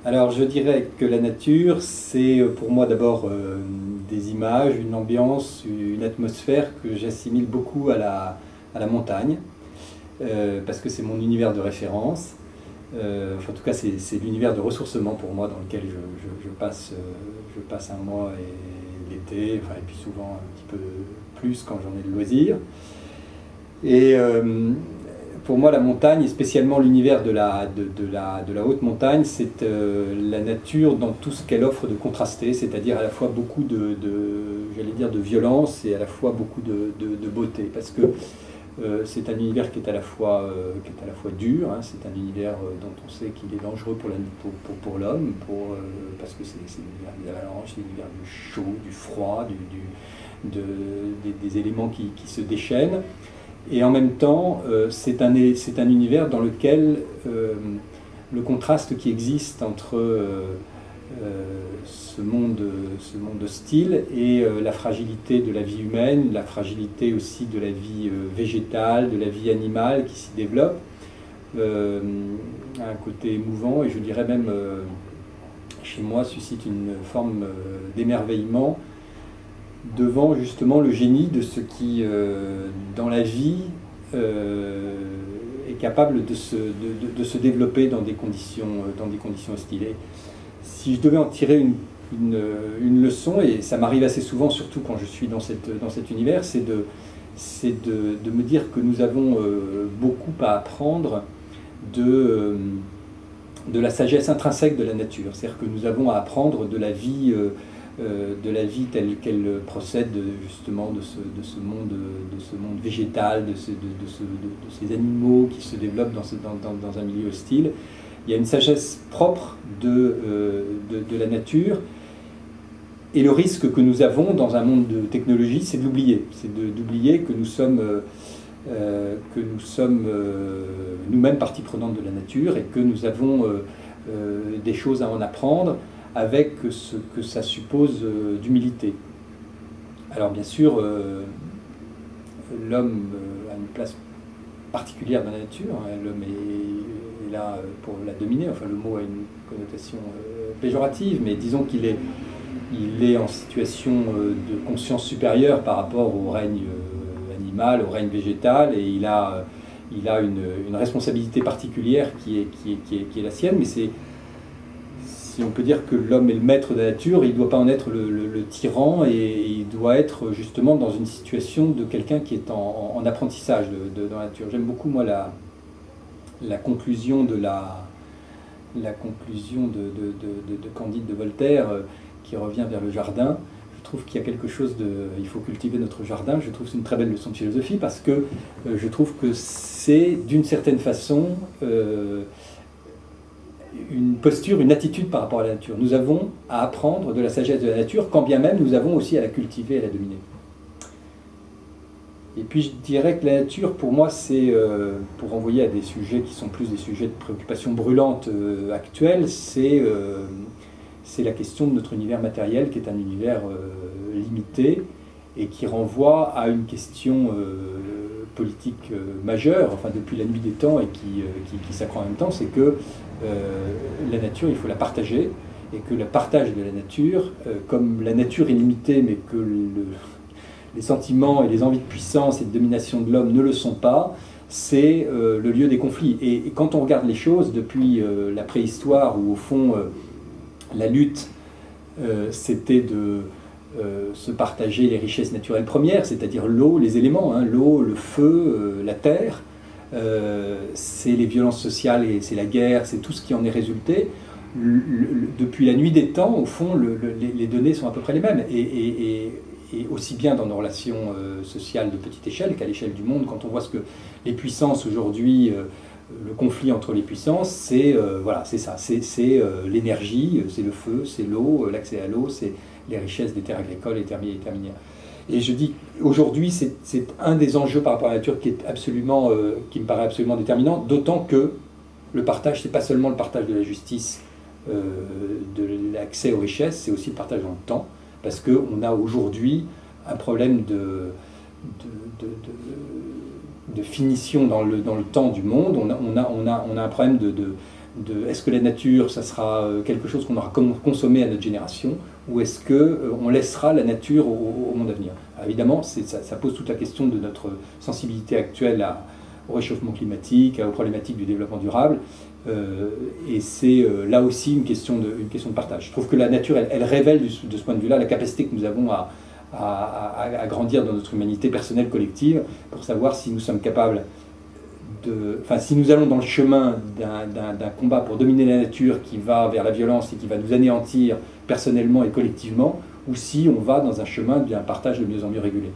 Alors je dirais que la nature, c'est pour moi d'abord des images, une ambiance, une atmosphère que j'assimile beaucoup à la montagne, parce que c'est mon univers de référence. En tout cas, c'est l'univers de ressourcement pour moi dans lequel je passe un mois et l'été, enfin, et puis souvent un petit peu plus quand j'en ai le loisir. Et pour moi, la montagne, et spécialement l'univers de la haute montagne, c'est la nature dans tout ce qu'elle offre de contrasté, c'est-à-dire à la fois beaucoup j'allais dire, de violence et à la fois beaucoup de beauté. Parce que c'est un univers qui est à la fois dur, hein, c'est un univers dont on sait qu'il est dangereux pour l'homme, parce que c'est l'univers des avalanches, c'est l'univers du chaud, du froid, des éléments qui se déchaînent. Et en même temps, c'est un univers dans lequel le contraste qui existe entre ce monde hostile et la fragilité de la vie humaine, la fragilité aussi de la vie végétale, de la vie animale qui s'y développe, a un côté émouvant et je dirais même, chez moi, suscite une forme d'émerveillement devant justement le génie de ce qui, dans la vie, est capable de se développer dans des conditions hostiles. Et si je devais en tirer une leçon, et ça m'arrive assez souvent, surtout quand je suis dans cet univers, c'est de me dire que nous avons beaucoup à apprendre de la sagesse intrinsèque de la nature. C'est-à-dire que nous avons à apprendre de la vie telle qu'elle procède justement de ce monde végétal, de ces animaux qui se développent dans un milieu hostile. Il y a une sagesse propre de la nature, et le risque que nous avons dans un monde de technologie, c'est de l'oublier. C'est d'oublier que nous sommes nous-mêmes partie prenante de la nature et que nous avons des choses à en apprendre, avec ce que ça suppose d'humilité. Alors bien sûr, l'homme a une place particulière dans la nature, hein. L'homme est là pour la dominer, enfin le mot a une connotation péjorative, mais disons qu'il est en situation de conscience supérieure par rapport au règne animal, au règne végétal, et il a une responsabilité particulière qui est la sienne, mais si on peut dire que l'homme est le maître de la nature, il ne doit pas en être le tyran, et il doit être justement dans une situation de quelqu'un qui est en apprentissage dans la nature. J'aime beaucoup, moi, la conclusion de Candide de Voltaire, qui revient vers le jardin. Je trouve qu'il y a quelque chose il faut cultiver notre jardin. Je trouve que c'est une très belle leçon de philosophie, parce que je trouve que c'est, d'une certaine façon, une posture, une attitude par rapport à la nature. Nous avons à apprendre de la sagesse de la nature, quand bien même nous avons aussi à la cultiver et à la dominer. Et puis je dirais que la nature, pour moi, c'est, pour renvoyer à des sujets qui sont plus des sujets de préoccupation brûlante actuelle, c'est la question de notre univers matériel, qui est un univers limité, et qui renvoie à une question politique majeure, enfin depuis la nuit des temps, et qui s'accroît en même temps, c'est que la nature, il faut la partager, et que le partage de la nature, comme la nature est limitée, mais que les sentiments et les envies de puissance et de domination de l'homme ne le sont pas, c'est le lieu des conflits. Et quand on regarde les choses, depuis la préhistoire, où au fond la lutte c'était de se partager les richesses naturelles premières, c'est-à-dire l'eau, les éléments, hein, l'eau, le feu, la terre, c'est les violences sociales et c'est la guerre, c'est tout ce qui en est résulté. Depuis la nuit des temps, au fond, les données sont à peu près les mêmes. Et aussi bien dans nos relations sociales de petite échelle qu'à l'échelle du monde, quand on voit ce que les puissances aujourd'hui, le conflit entre les puissances, c'est voilà, c'est ça, c'est l'énergie, c'est le feu, c'est l'eau, l'accès à l'eau, c'est les richesses des terres agricoles et terres minières. Et je dis, aujourd'hui, c'est un des enjeux par rapport à la nature qui me paraît absolument déterminant, d'autant que le partage, c'est pas seulement le partage de la justice, de l'accès aux richesses, c'est aussi le partage dans le temps, parce qu'on a aujourd'hui un problème de finition dans le temps du monde. On a un problème est-ce que la nature, ça sera quelque chose qu'on aura consommé à notre génération, ou est-ce qu'on laissera la nature au monde à venir? Alors évidemment, ça pose toute la question de notre sensibilité actuelle au réchauffement climatique, aux problématiques du développement durable, et c'est là aussi une question de partage. Je trouve que la nature, elle révèle de ce point de vue-là la capacité que nous avons à grandir dans notre humanité personnelle collective, pour savoir si nous sommes capables si nous allons dans le chemin d'un combat pour dominer la nature qui va vers la violence et qui va nous anéantir personnellement et collectivement, ou si on va dans un chemin d'un partage de mieux en mieux régulé.